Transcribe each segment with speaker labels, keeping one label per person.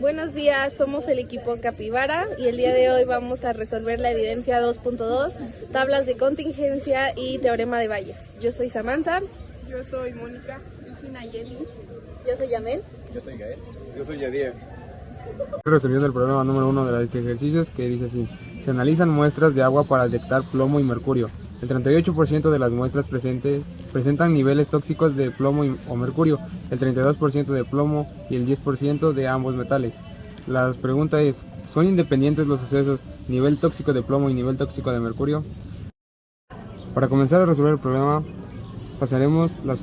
Speaker 1: Buenos días, somos el equipo Capibara y el día de hoy vamos a resolver la evidencia 2.2, tablas de contingencia y teorema de Bayes. Yo soy Samantha.
Speaker 2: Yo soy Mónica. Yo soy Nayeli.
Speaker 3: Yo soy Yamel.
Speaker 4: Yo soy Gael. Yo soy Yadier.
Speaker 5: Resolviendo el problema número 1 de la lista de ejercicios, que dice así: se analizan muestras de agua para detectar plomo y mercurio. El 38% de las muestras presentan niveles tóxicos de plomo o mercurio, el 32% de plomo y el 10% de ambos metales. La pregunta es: ¿son independientes los sucesos nivel tóxico de plomo y nivel tóxico de mercurio? Para comenzar a resolver el problema, pasaremos los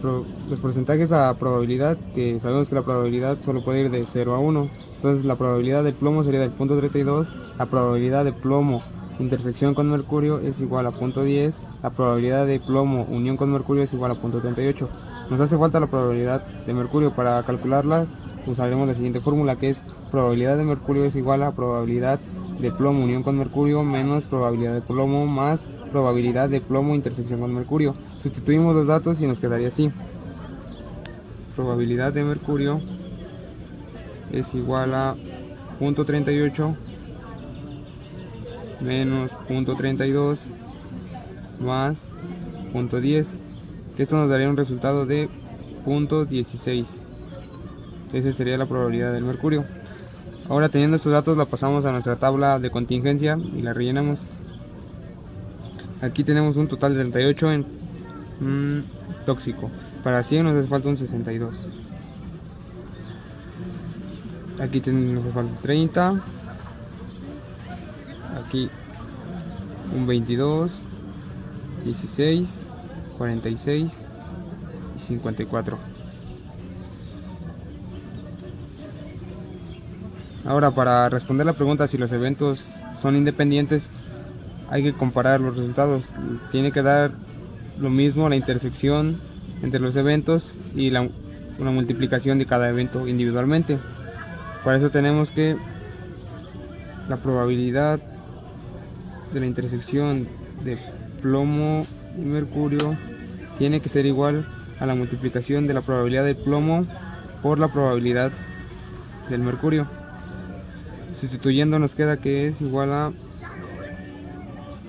Speaker 5: porcentajes a probabilidad, que sabemos que la probabilidad solo puede ir de 0 a 1. Entonces la probabilidad del plomo sería del 0.32, la probabilidad de plomo intersección con mercurio es igual a 0.10, la probabilidad de plomo unión con mercurio es igual a 0.38. Nos hace falta la probabilidad de mercurio. Para calcularla usaremos la siguiente fórmula, que es probabilidad de mercurio es igual a probabilidad de plomo unión con mercurio menos probabilidad de plomo más probabilidad de plomo intersección con mercurio. Sustituimos los datos y nos quedaría así: probabilidad de mercurio es igual a 0.38 menos 0.32 más 0.10. Esto nos daría un resultado de 0.16. Esa sería la probabilidad del mercurio. Ahora, teniendo estos datos, la pasamos a nuestra tabla de contingencia y la rellenamos. Aquí tenemos un total de 38 en tóxico. Para 100 nos hace falta un 62. Aquí nos hace falta 30. Aquí un 22, 16, 46 y 54. Ahora, para responder la pregunta si los eventos son independientes, hay que comparar los resultados. Tiene que dar lo mismo la intersección entre los eventos y una multiplicación de cada evento individualmente. Para eso tenemos que la probabilidad de la intersección de plomo y mercurio tiene que ser igual a la multiplicación de la probabilidad del plomo por la probabilidad del mercurio. Sustituyendo nos queda que es igual a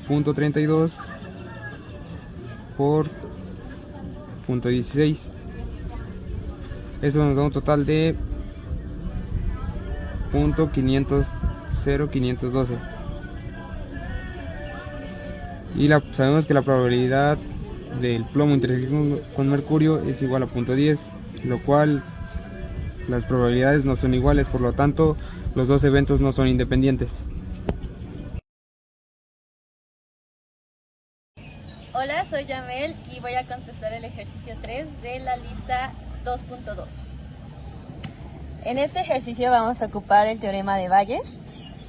Speaker 5: 0.32 por 0.16. Eso nos da un total de 0.512. Y sabemos que la probabilidad del plomo intersección con mercurio es igual a 0.10, lo cual las probabilidades no son iguales, por lo tanto los dos eventos no son independientes.
Speaker 3: Hola, soy Yamel y voy a contestar el ejercicio 3 de la lista 2.2. En este ejercicio vamos a ocupar el teorema de Bayes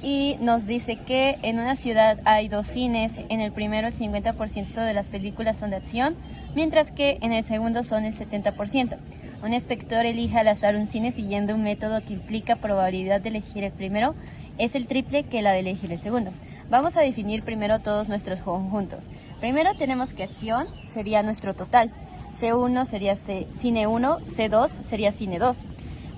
Speaker 3: y nos dice que en una ciudad hay dos cines. En el primero el 50% de las películas son de acción, mientras que en el segundo son el 70%. Un inspector elige al azar un cine siguiendo un método que implica probabilidad de elegir el primero es el triple que la de elegir el segundo. Vamos a definir primero todos nuestros conjuntos. Primero tenemos que acción sería nuestro total. C1 sería cine 1, C2 sería cine 2.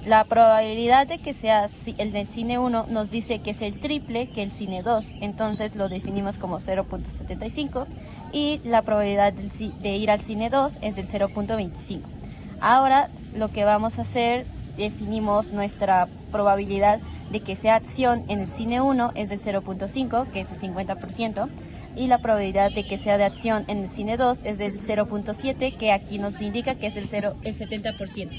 Speaker 3: La probabilidad de que sea el del cine 1 nos dice que es el triple que el cine 2, entonces lo definimos como 0.75 y la probabilidad de ir al cine 2 es del 0.25. Ahora lo que vamos a hacer, definimos nuestra probabilidad de que sea acción en el cine 1 es del 0.5, que es el 50%, y la probabilidad de que sea de acción en el cine 2 es del 0.7, que aquí nos indica que es el 70%.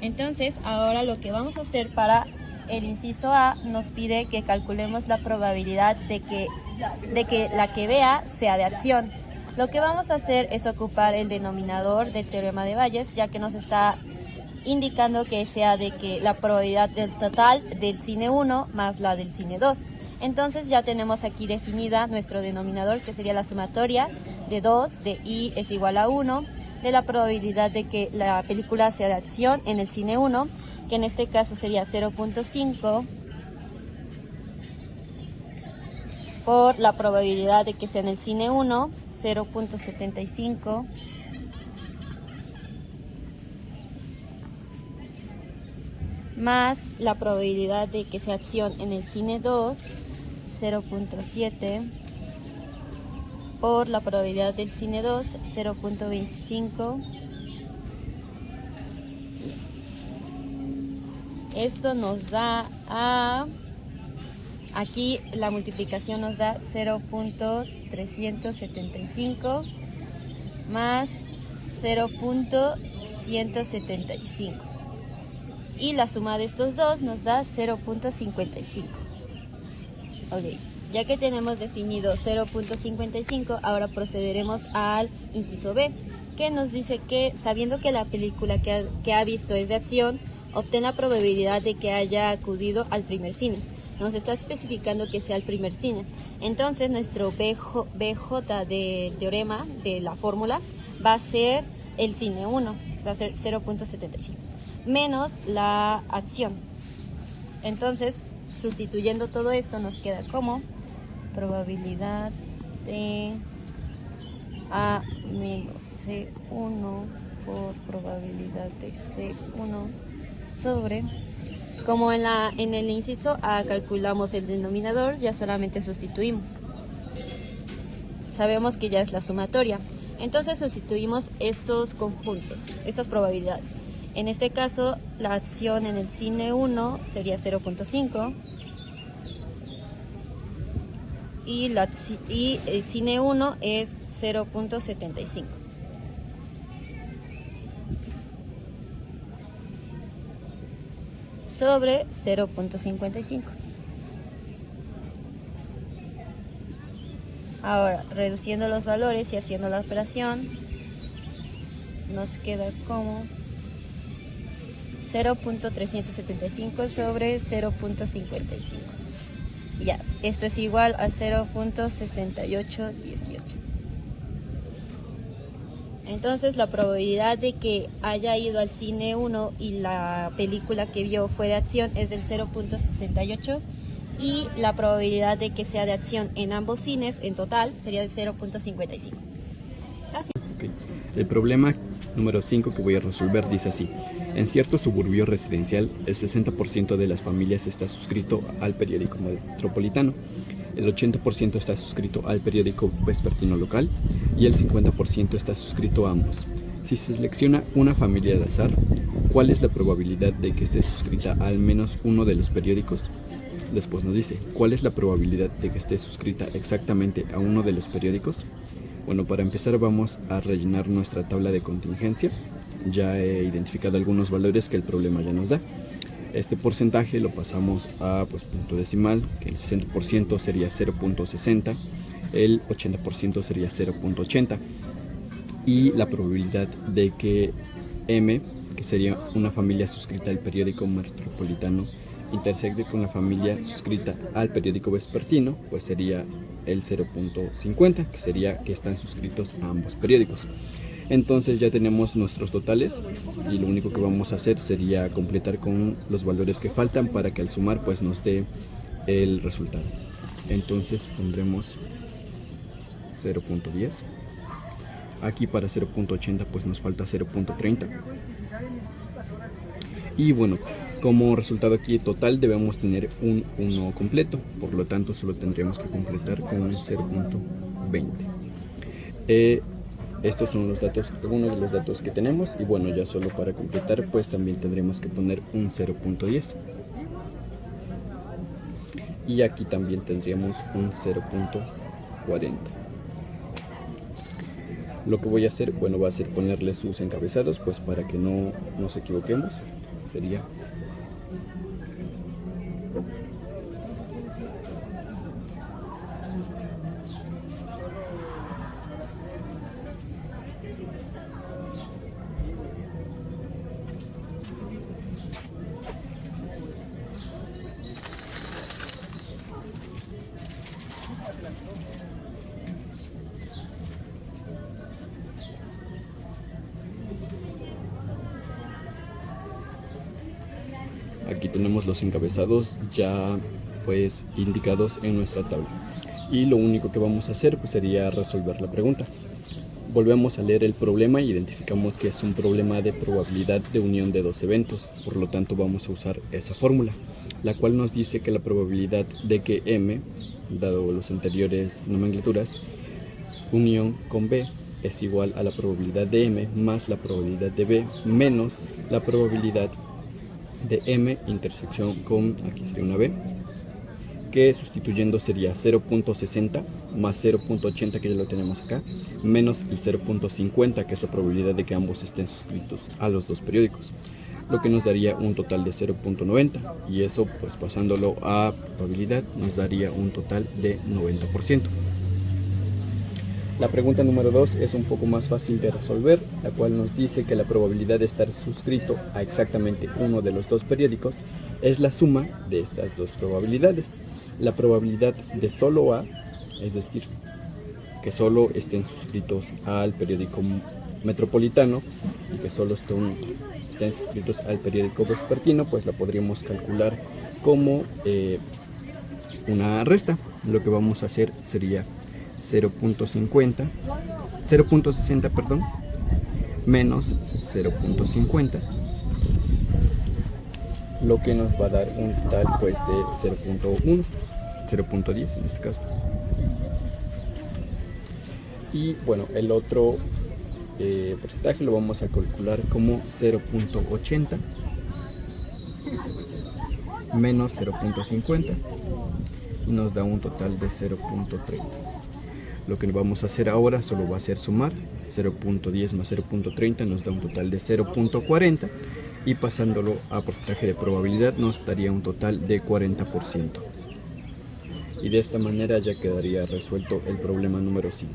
Speaker 3: Entonces, ahora lo que vamos a hacer para el inciso A nos pide que calculemos la probabilidad de que la que vea sea de acción. Lo que vamos a hacer es ocupar el denominador del teorema de Bayes, ya que nos está indicando que sea de que la probabilidad del total del cine 1 más la del cine 2. Entonces ya tenemos aquí definida nuestro denominador, que sería la sumatoria de 2 de I es igual a 1, de la probabilidad de que la película sea de acción en el cine 1, que en este caso sería 0.5, por la probabilidad de que sea en el cine 1, 0.75, más la probabilidad de que sea acción en el cine 2, 0.7, por la probabilidad del cine 2, 0.25. Esto nos da aquí la multiplicación nos da 0.375 más 0.175. Y la suma de estos dos nos da 0.55. Ok, ya que tenemos definido 0.55, ahora procederemos al inciso B, que nos dice que sabiendo que la película que ha visto es de acción, obtén la probabilidad de que haya acudido al primer cine. Nos está especificando que sea el primer cine. Entonces nuestro BJ del teorema, de la fórmula, va a ser el cine 1, va a ser 0.75, menos la acción. Entonces, sustituyendo todo esto, nos queda como probabilidad de A menos C1 por probabilidad de C1 sobre, como en el inciso A calculamos el denominador, ya solamente sustituimos. Sabemos que ya es la sumatoria. Entonces sustituimos estos conjuntos, estas probabilidades. En este caso, la acción en el cine 1 sería 0.5 y el cine 1 es 0.75. Sobre 0.55. Ahora, reduciendo los valores y haciendo la operación, nos queda como 0.375 sobre 0.55. Ya, esto es igual a 0.6818. Entonces la probabilidad de que haya ido al cine 1 y la película que vio fue de acción es del 0.68 y la probabilidad de que sea de acción en ambos cines en total sería de 0.55.
Speaker 6: Okay. El problema número 5 que voy a resolver dice así: en cierto suburbio residencial el 60% de las familias está suscrito al periódico metropolitano, el 80% está suscrito al periódico vespertino local y el 50% está suscrito a ambos. Si se selecciona una familia al azar, ¿cuál es la probabilidad de que esté suscrita a al menos uno de los periódicos? Después nos dice, ¿cuál es la probabilidad de que esté suscrita exactamente a uno de los periódicos? Bueno, para empezar vamos a rellenar nuestra tabla de contingencia. Ya he identificado algunos valores que el problema ya nos da. Este porcentaje lo pasamos a punto decimal, que el 60% sería 0.60, el 80% sería 0.80 y la probabilidad de que M, que sería una familia suscrita al periódico metropolitano, intersecte con la familia suscrita al periódico vespertino, pues sería el 0.50, que sería que están suscritos a ambos periódicos. Entonces ya tenemos nuestros totales y lo único que vamos a hacer sería completar con los valores que faltan para que al sumar pues nos dé el resultado. Entonces pondremos 0.10. Aquí para 0.80 pues nos falta 0.30. Y bueno, como resultado aquí total debemos tener un 1 completo, por lo tanto solo tendríamos que completar con un 0.20. Estos son los datos, algunos de los datos que tenemos, y bueno, ya solo para completar pues también tendremos que poner un 0.10 y aquí también tendríamos un 0.40. Lo que voy a hacer, bueno, va a ser ponerle sus encabezados pues para que no nos equivoquemos. Sería aquí tenemos los encabezados ya pues indicados en nuestra tabla y lo único que vamos a hacer pues sería resolver la pregunta. Volvemos a leer el problema y identificamos que es un problema de probabilidad de unión de dos eventos, por lo tanto vamos a usar esa fórmula, la cual nos dice que la probabilidad de que M, dado las anteriores nomenclaturas, unión con B es igual a la probabilidad de M más la probabilidad de B menos la probabilidad de M intersección con, aquí sería una B, que sustituyendo sería 0.60 más 0.80, que ya lo tenemos acá, menos el 0.50, que es la probabilidad de que ambos estén suscritos a los dos periódicos, lo que nos daría un total de 0.90, y eso, pues pasándolo a probabilidad, nos daría un total de 90%. La pregunta número 2 es un poco más fácil de resolver, la cual nos dice que la probabilidad de estar suscrito a exactamente uno de los dos periódicos es la suma de estas dos probabilidades. La probabilidad de solo A, es decir, que solo estén suscritos al periódico metropolitano y que solo estén suscritos al periódico vespertino, pues la podríamos calcular como una resta. Lo que vamos a hacer sería 0.60 menos 0.50, lo que nos va a dar un total pues de 0.10 en este caso. Y bueno, el otro porcentaje lo vamos a calcular como 0.80 menos 0.50 y nos da un total de 0.30. Lo que vamos a hacer ahora solo va a ser sumar 0.10 más 0.30 nos da un total de 0.40 y pasándolo a porcentaje de probabilidad nos daría un total de 40%. Y de esta manera ya quedaría resuelto el problema número 5.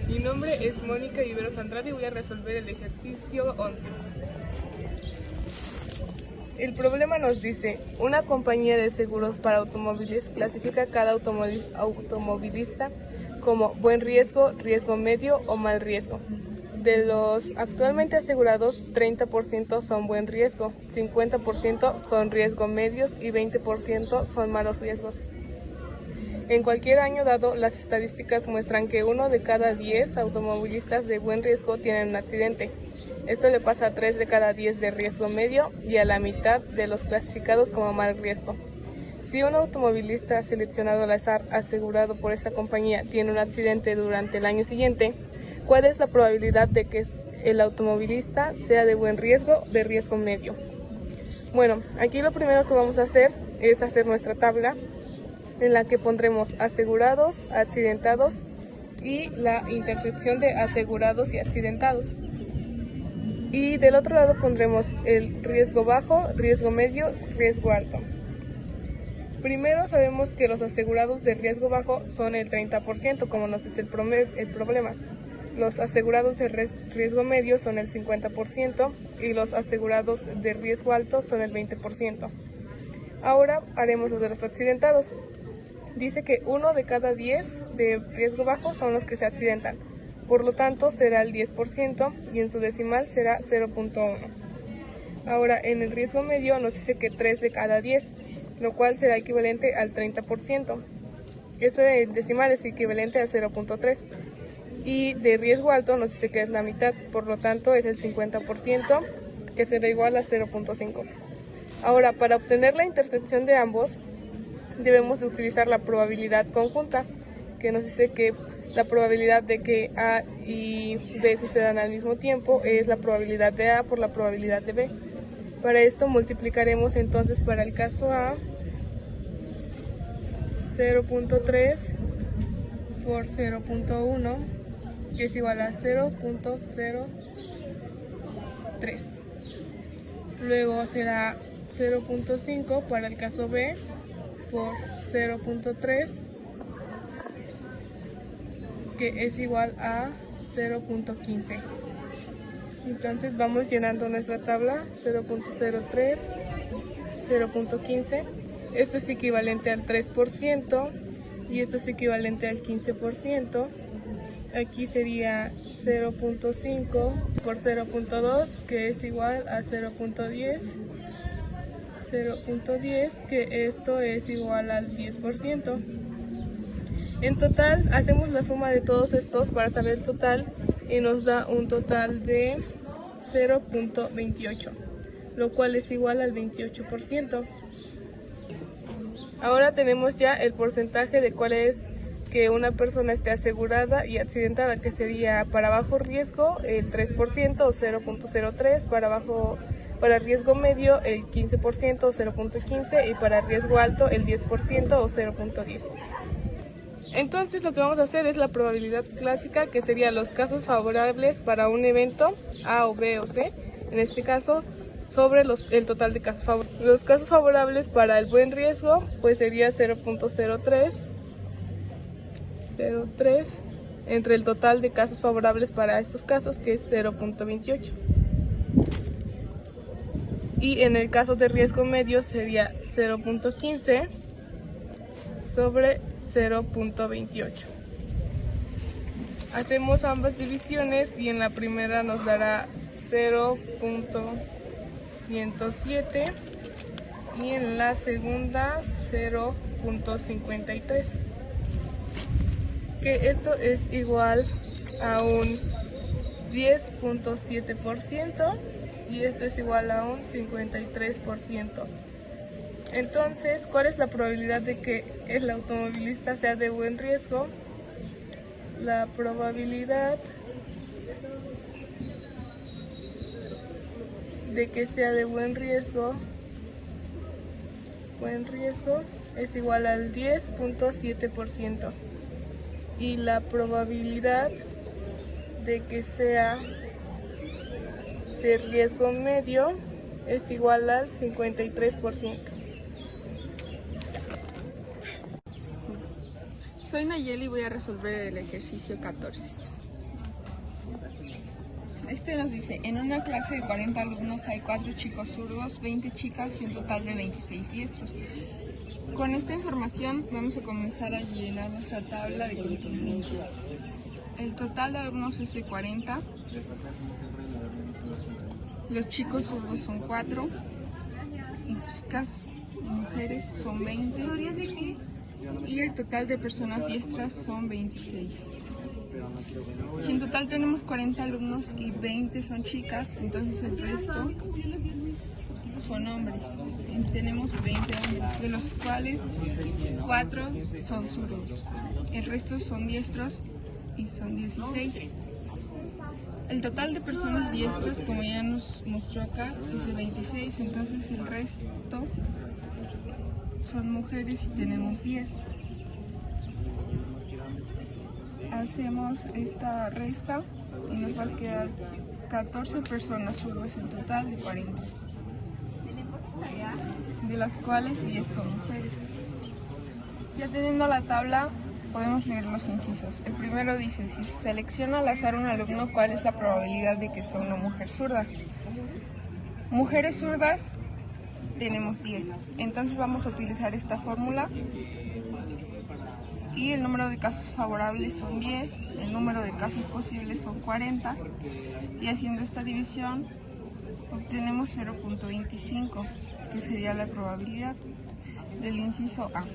Speaker 2: Mi nombre es Mónica Iberos Andrade y voy a resolver el ejercicio 11. El problema nos dice, una compañía de seguros para automóviles clasifica a cada automovilista como buen riesgo, riesgo medio o mal riesgo. De los actualmente asegurados, 30% son buen riesgo, 50% son riesgo medios y 20% son malos riesgos. En cualquier año dado, las estadísticas muestran que 1 de cada 10 automovilistas de buen riesgo tienen un accidente. Esto le pasa a 3 de cada 10 de riesgo medio y a la mitad de los clasificados como mal riesgo. Si un automovilista seleccionado al azar asegurado por esta compañía tiene un accidente durante el año siguiente, ¿cuál es la probabilidad de que el automovilista sea de buen riesgo o de riesgo medio? Bueno, aquí lo primero que vamos a hacer es hacer nuestra tabla en la que pondremos asegurados, accidentados y la intersección de asegurados y accidentados. Y del otro lado pondremos el riesgo bajo, riesgo medio, riesgo alto. Primero sabemos que los asegurados de riesgo bajo son el 30%, como nos dice el problema. Los asegurados de riesgo medio son el 50% y los asegurados de riesgo alto son el 20%. Ahora haremos los de los accidentados. Dice que 1 de cada 10 de riesgo bajo son los que se accidentan. Por lo tanto, será el 10% y en su decimal será 0.1. Ahora, en el riesgo medio nos dice que 3 de cada 10, lo cual será equivalente al 30%. Eso en decimal es equivalente a 0.3. Y de riesgo alto nos dice que es la mitad, por lo tanto es el 50%, que será igual a 0.5. Ahora, para obtener la intersección de ambos, debemos de utilizar la probabilidad conjunta, que nos dice que la probabilidad de que A y B sucedan al mismo tiempo es la probabilidad de A por la probabilidad de B. Para esto multiplicaremos entonces para el caso A 0.3 por 0.1, que es igual a 0.03. Luego será 0.5 para el caso B por 0.3, que es igual a 0.15. Entonces vamos llenando nuestra tabla: 0.03, 0.15. Esto es equivalente al 3% y esto es equivalente al 15%. Aquí sería 0.5 por 0.2, que es igual a 0.10. 0.10, que esto es igual al 10%. En total, hacemos la suma de todos estos para saber el total y nos da un total de 0.28, lo cual es igual al 28%. Ahora tenemos ya el porcentaje de cuál es que una persona esté asegurada y accidentada, que sería para bajo riesgo el 3% o 0.03, para riesgo medio el 15% o 0.15 y para riesgo alto el 10% o 0.10. Entonces lo que vamos a hacer es la probabilidad clásica, que sería los casos favorables para un evento A o B o C, en este caso sobre el total de casos favorables. Los casos favorables para el buen riesgo pues sería 0.03 entre el total de casos favorables para estos casos, que es 0.28. Y en el caso de riesgo medio sería 0.15 sobre 0.28. Hacemos ambas divisiones y en la primera nos dará 0.107 y en la segunda 0.53, que esto es igual a un 10.7% y esto es igual a un 53%. Entonces, ¿cuál es la probabilidad de que el automovilista sea de buen riesgo? La probabilidad de que sea de buen riesgo es igual al 10.7% y la probabilidad de que sea de riesgo medio es igual al 53%.
Speaker 7: Soy Nayeli y voy a resolver el ejercicio 14. Este nos dice, en una clase de 40 alumnos hay 4 chicos zurdos, 20 chicas y un total de 26 diestros. Con esta información vamos a comenzar a llenar nuestra tabla de contingencia. El total de alumnos es de 40. Los chicos zurdos son 4 y chicas mujeres son 20 y el total de personas diestras son 26. Si en total tenemos 40 alumnos y 20 son chicas, entonces el resto son hombres. Tenemos 20 hombres, de los cuales 4 son zurdos. El resto son diestros y son 16. El total de personas diestras, como ya nos mostró acá, es de 26, entonces el resto son mujeres y tenemos 10. Hacemos esta resta y nos va a quedar 14 personas zurdas en total de 40, de las cuales 10 son mujeres. Ya teniendo la tabla, podemos leer los incisos. El primero dice, si se selecciona al azar un alumno, ¿cuál es la probabilidad de que sea una mujer zurda? Mujeres zurdas tenemos 10, entonces vamos a utilizar esta fórmula y el número de casos favorables son 10, el número de casos posibles son 40 y haciendo esta división obtenemos 0.25, que sería la probabilidad del inciso A.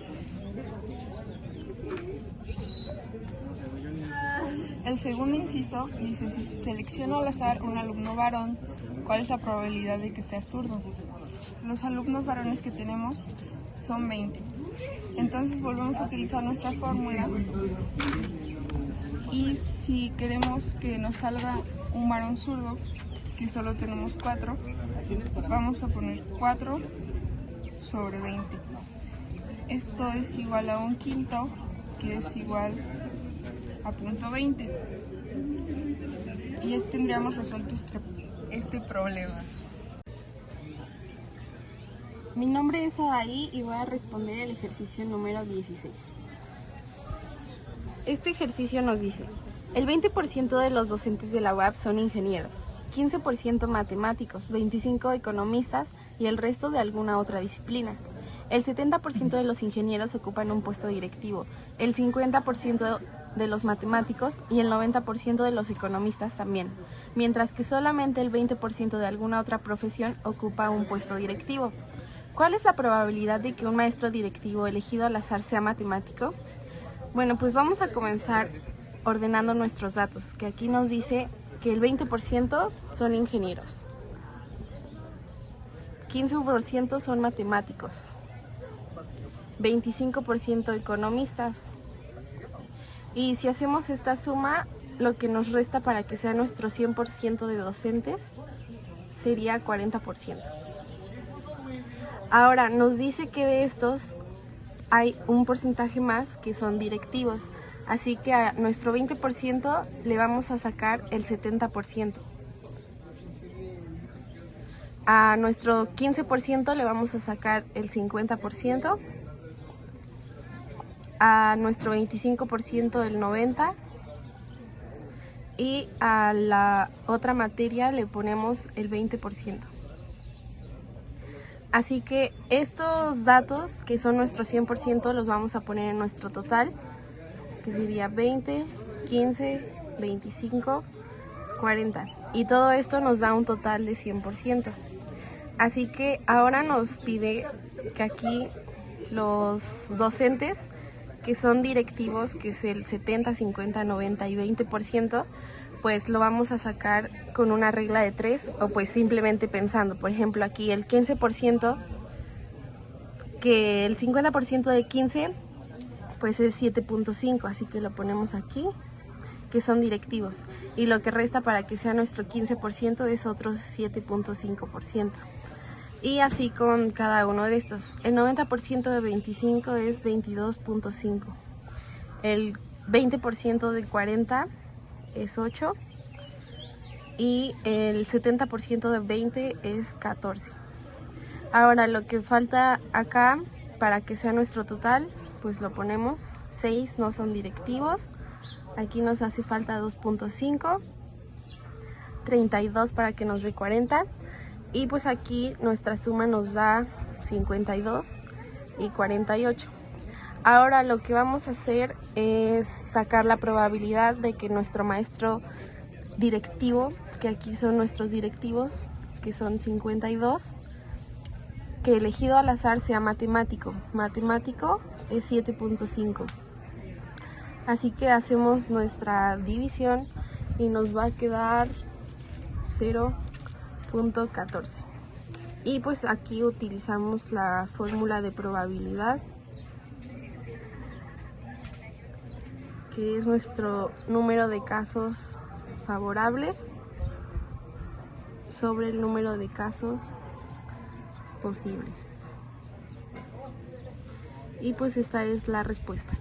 Speaker 7: El segundo inciso dice, si se selecciona al azar un alumno varón, ¿cuál es la probabilidad de que sea zurdo? Los alumnos varones que tenemos son 20. Entonces volvemos a utilizar nuestra fórmula y si queremos que nos salga un varón zurdo, que solo tenemos 4, vamos a poner 4 sobre 20. Esto es igual a un quinto, que es igual a 0.20. Y ya tendríamos resuelto este problema.
Speaker 1: Mi nombre es Adaí y voy a responder el ejercicio número 16. Este ejercicio nos dice, el 20% de los docentes de la UAP son ingenieros, 15% matemáticos, 25% economistas y el resto de alguna otra disciplina. El 70% de los ingenieros ocupan un puesto directivo, el 50% de los matemáticos y el 90% de los economistas también, mientras que solamente el 20% de alguna otra profesión ocupa un puesto directivo. ¿Cuál es la probabilidad de que un maestro directivo elegido al azar sea matemático? Bueno, pues vamos a comenzar ordenando nuestros datos, que aquí nos dice que el 20% son ingenieros, 15% son matemáticos, 25% economistas. Y si hacemos esta suma, lo que nos resta para que sea nuestro 100% de docentes sería 40%. Ahora, nos dice que de estos hay un porcentaje más que son directivos, así que a nuestro 20% le vamos a sacar el 70%. A nuestro 15% le vamos a sacar el 50%. A nuestro 25% el 90%. Y a la otra materia le ponemos el 20%. Así que estos datos, que son nuestro 100%, los vamos a poner en nuestro total, que sería 20, 15, 25, 40. Y todo esto nos da un total de 100%. Así que ahora nos pide que aquí los docentes, que son directivos, que es el 70, 50, 90 y 20%, pues lo vamos a sacar con una regla de 3 o pues simplemente pensando. Por ejemplo, aquí el 15%, que el 50% de 15 pues es 7.5, así que lo ponemos aquí, que son directivos. Y lo que resta para que sea nuestro 15% es otro 7.5%. Y así con cada uno de estos. El 90% de 25 es 22.5. El 20% de 40 es 8. Y el 70% de 20 es 14. Ahora lo que falta acá para que sea nuestro total, pues lo ponemos. 6 no son directivos. Aquí nos hace falta 2.5. 32 para que nos dé 40. Y pues aquí nuestra suma nos da 52 y 48. Ahora lo que vamos a hacer es sacar la probabilidad de que nuestro maestro directivo, que aquí son nuestros directivos, que son 52, que elegido al azar sea matemático. Matemático es 7.5. Así que hacemos nuestra división y nos va a quedar 0.14. Y pues aquí utilizamos la fórmula de probabilidad, que es nuestro número de casos favorables sobre el número de casos posibles. Y pues esta es la respuesta.